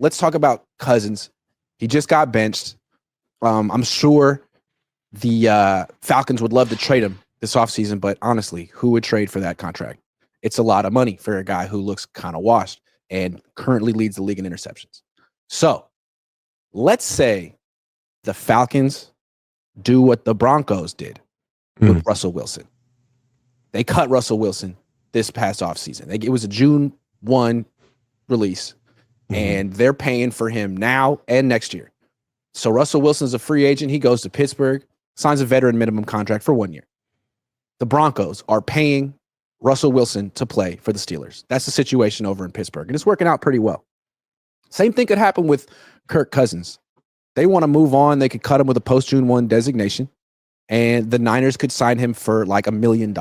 let's talk about Cousins. He just got benched. I'm sure the Falcons would love to trade him this offseason, but honestly, who would trade for that contract? It's a lot of money for a guy who looks kind of washed and currently leads the league in interceptions. So let's say the Falcons do what the Broncos did with Russell Wilson. They cut Russell Wilson this past offseason. It was a June 1 release, and they're paying for him now and next year. So Russell Wilson's a free agent. He goes to Pittsburgh, signs a veteran minimum contract for 1 year. The Broncos are paying Russell Wilson to play for the Steelers. That's the situation over in Pittsburgh, and it's working out pretty well. Same thing could happen with Kirk Cousins. They want to move on. They could cut him with a post-June 1 designation, and the Niners could sign him for like $1 million.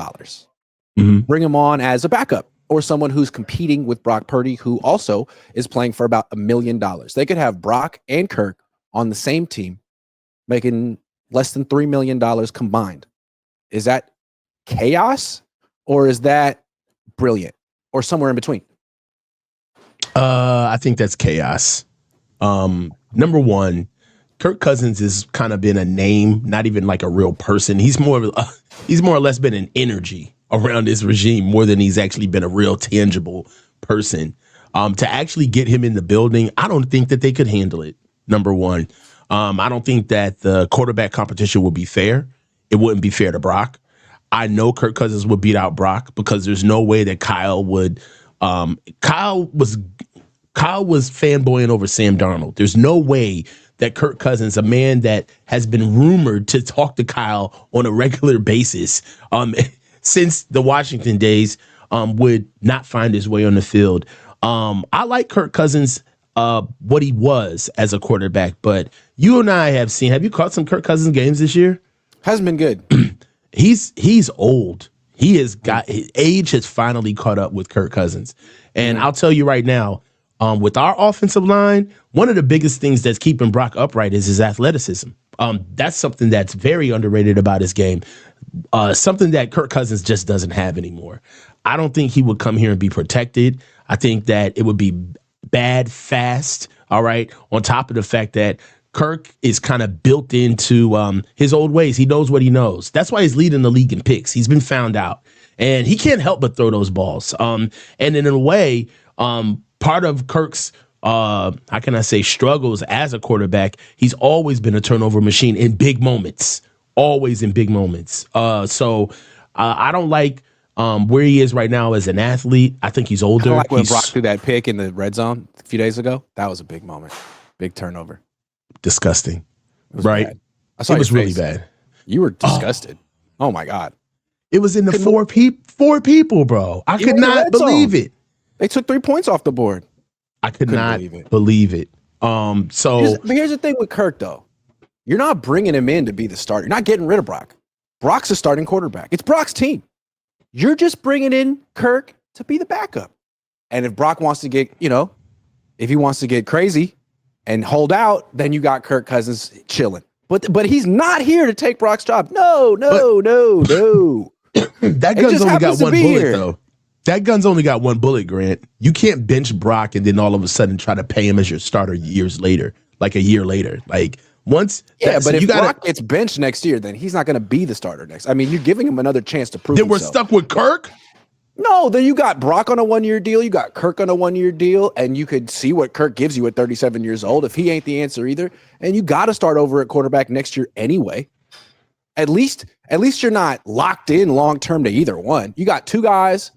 Bring him on as a backup or someone who's competing with Brock Purdy, who also is playing for about $1 million. They could have Brock and Kirk on the same team, making less than $3 million combined. Is that chaos, or is that brilliant, or somewhere in between? I think that's chaos. Number one, Kirk Cousins has kind of been a name, not even like a real person. He's more or less been an energy around this regime more than he's actually been a real tangible person. To actually get him in the building, I don't think that they could handle it. Number one, I don't think that the quarterback competition would be fair. It wouldn't be fair to Brock. I know Kirk Cousins would beat out Brock because there's no way that Kyle would. Kyle was fanboying over Sam Darnold. There's no way that Kirk Cousins, a man that has been rumored to talk to Kyle on a regular basis since the Washington days, would not find his way on the field. I like Kirk Cousins, what he was as a quarterback, but you and I have you caught some Kirk Cousins games this year? Hasn't been good. He's old. He has got his age has finally caught up with Kirk Cousins. And I'll tell you right now, with our offensive line, one of the biggest things that's keeping Brock upright is his athleticism. That's something that's very underrated about his game. Something that Kirk Cousins just doesn't have anymore. I don't think he would come here and be protected. I think that it would be bad fast. All right. On top of the fact that Kirk is kind of built into his old ways. He knows what he knows. That's why he's leading the league in picks. He's been found out, and he can't help but throw those balls. And in a way, part of Kirk's, how can I say, struggles as a quarterback, he's always been a turnover machine in big moments, always in big moments. So I don't like where he is right now as an athlete. I think he's older. Like when Brock threw that pick in the red zone a few days ago. That was a big moment. Big turnover. Disgusting, right? Bad. I saw it was really face. bad. You were disgusted. Oh my God! It was in the four people, bro. I could not believe it. They took 3 points off the board. I could not believe it. Here's the thing with Kirk, though. You're not bringing him in to be the starter. You're not getting rid of Brock. Brock's a starting quarterback. It's Brock's team. You're just bringing in Kirk to be the backup. And if Brock wants to get, if he wants to get crazy and hold out, then you got Kirk Cousins chilling. But he's not here to take Brock's job. No. That gun's only got one bullet, though. That gun's only got one bullet, Grant. You can't bench Brock and then all of a sudden try to pay him as your starter years later, like a year later. Like once, but if Brock gets benched next year, then he's not going to be the starter next. I mean, you're giving him another chance to prove himself. Then we're stuck with Kirk? No, then you got Brock on a 1-year deal. You got Kirk on a 1-year deal, and you could see what Kirk gives you at 37 years old if he ain't the answer either. And you got to start over at quarterback next year anyway. At least you're not locked in long-term to either one. You got two guys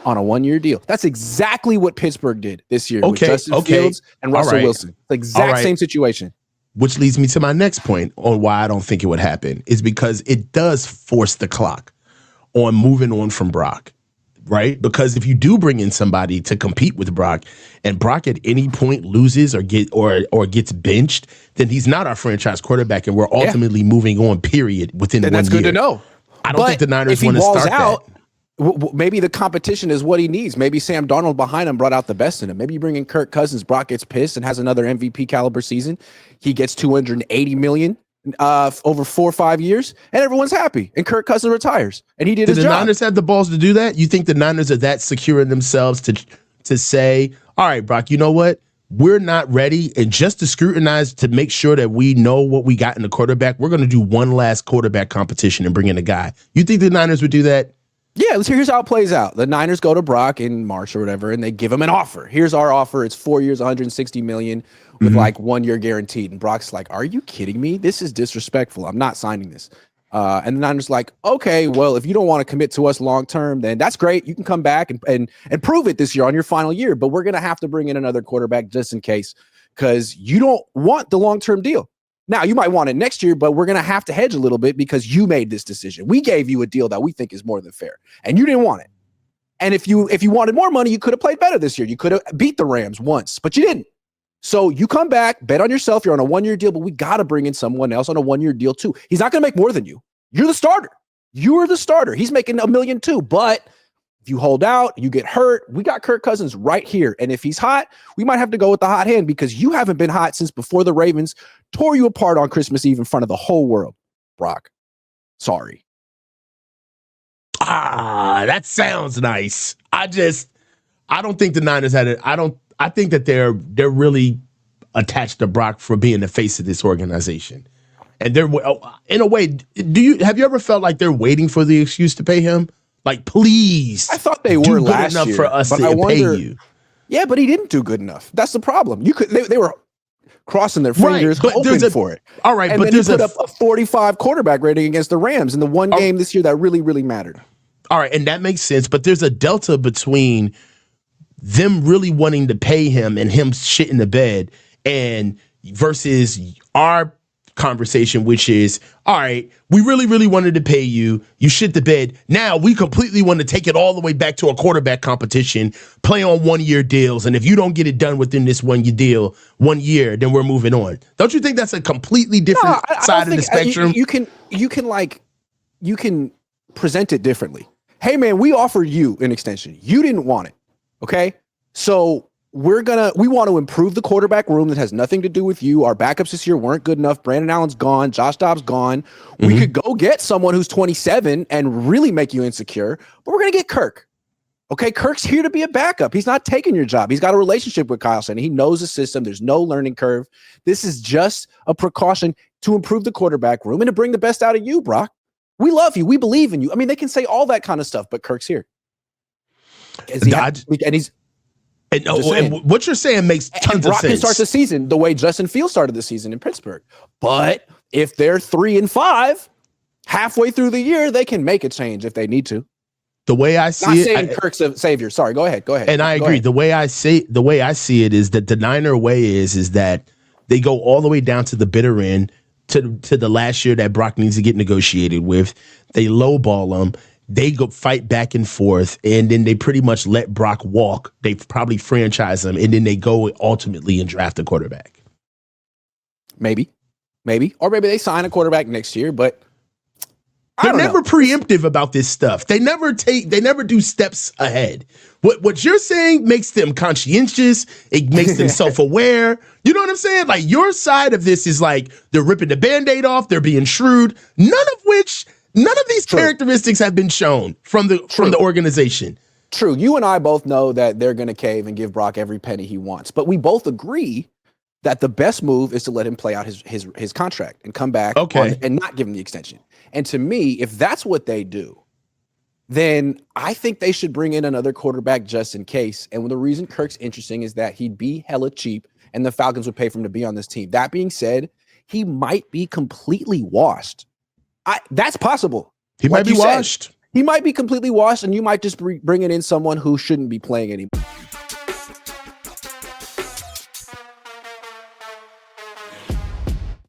on a 1-year deal. That's exactly what Pittsburgh did this year with Justin Fields and Russell Wilson. The exact same situation. Which leads me to my next point on why I don't think it would happen is because it does force the clock on moving on from Brock, right? Because if you do bring in somebody to compete with Brock and Brock at any point loses or gets benched, then he's not our franchise quarterback and we're ultimately moving on, period, within 1 year. That's good to know. I don't think the Niners want to start that. Maybe the competition is what he needs. Maybe Sam Darnold behind him brought out the best in him. Maybe you bring in Kirk Cousins. Brock gets pissed and has another MVP caliber season. He gets $280 million over 4 or 5 years, and everyone's happy. And Kirk Cousins retires, and he did his job. Did the Niners have the balls to do that? You think the Niners are that secure in themselves to say, all right, Brock, you know what? we're not ready, and just to scrutinize to make sure that we know what we got in the quarterback, we're going to do one last quarterback competition and bring in a guy. You think the Niners would do that? Yeah, here's how it plays out. The Niners go to Brock in March or whatever, and they give him an offer. Here's our offer. It's 4 years, $160 million with like 1 year guaranteed. And Brock's like, are you kidding me? This is disrespectful. I'm not signing this. And the Niners like, okay, well, if you don't want to commit to us long term, then that's great. You can come back and prove it this year on your final year. But we're going to have to bring in another quarterback just in case, because you don't want the long-term deal. Now, you might want it next year, but we're going to have to hedge a little bit because you made this decision. We gave you a deal that we think is more than fair, and you didn't want it. And if you wanted more money, you could have played better this year. You could have beat the Rams once, but you didn't. So you come back, bet on yourself. You're on a 1 year deal, but we got to bring in someone else on a 1 year deal too. He's not going to make more than you. You're the starter. You're the starter. He's making $1 million too, but if you hold out, you get hurt. We got Kirk Cousins right here. And if he's hot, we might have to go with the hot hand because you haven't been hot since before the Ravens tore you apart on Christmas Eve in front of the whole world. Brock, sorry. That sounds nice. I don't think the Niners had it. I think that they're really attached to Brock for being the face of this organization. And they're, in a way, have you ever felt like they're waiting for the excuse to pay him? Like, please. I thought they were last enough year for us to pay you. Yeah, but he didn't do good enough. That's the problem. They were crossing their fingers, hoping for it. All right, and but then he put up a 45 quarterback rating against the Rams in the one game this year that really, really mattered. All right, and that makes sense. But there's a delta between them really wanting to pay him and him shit in the bed, and versus our conversation, which is, all right, we really, really wanted to pay you. You shit the bed. Now we completely want to take it all the way back to a quarterback competition, play on 1 year deals. And if you don't get it done within this 1 year deal, 1 year, then we're moving on. Don't you think that's a completely different side of the spectrum? You can present it differently. Hey man, we offered you an extension. You didn't want it. Okay. So we want to improve the quarterback room that has nothing to do with you. Our backups this year weren't good enough. Brandon Allen's gone. Josh Dobbs gone. We could go get someone who's 27 and really make you insecure, but we're going to get Kirk. Okay. Kirk's here to be a backup. He's not taking your job. He's got a relationship with Kyle Shanahan. He knows the system. There's no learning curve. This is just a precaution to improve the quarterback room and to bring the best out of you, Brock. We love you. We believe in you. I mean, they can say all that kind of stuff, but Kirk's here. And what you're saying makes tons of sense. Brock can start the season the way Justin Fields started the season in Pittsburgh. But if they're 3-5, halfway through the year, they can make a change if they need to. The way I see it, not saying Kirk's a savior. Sorry, go ahead. And I agree. The way I see it is that the Niner way is that they go all the way down to the bitter end to the last year that Brock needs to get negotiated with. They lowball him. They go fight back and forth, and then they pretty much let Brock walk. They probably franchise him, and then they go ultimately and draft a quarterback. Maybe. Or maybe they sign a quarterback next year, but they're never preemptive about this stuff. They never do steps ahead. What you're saying makes them conscientious. It makes them self-aware. You know what I'm saying? Like, your side of this is like they're ripping the Band-Aid off. They're being shrewd. None of these characteristics have been shown from the organization. True. You and I both know that they're going to cave and give Brock every penny he wants. But we both agree that the best move is to let him play out his contract and come back and not give him the extension. And to me, if that's what they do, then I think they should bring in another quarterback just in case. And the reason Kirk's interesting is that he'd be hella cheap and the Falcons would pay for him to be on this team. That being said, he might be completely washed. That's possible. He might be washed. He might be completely washed, and you might just bring in someone who shouldn't be playing anymore.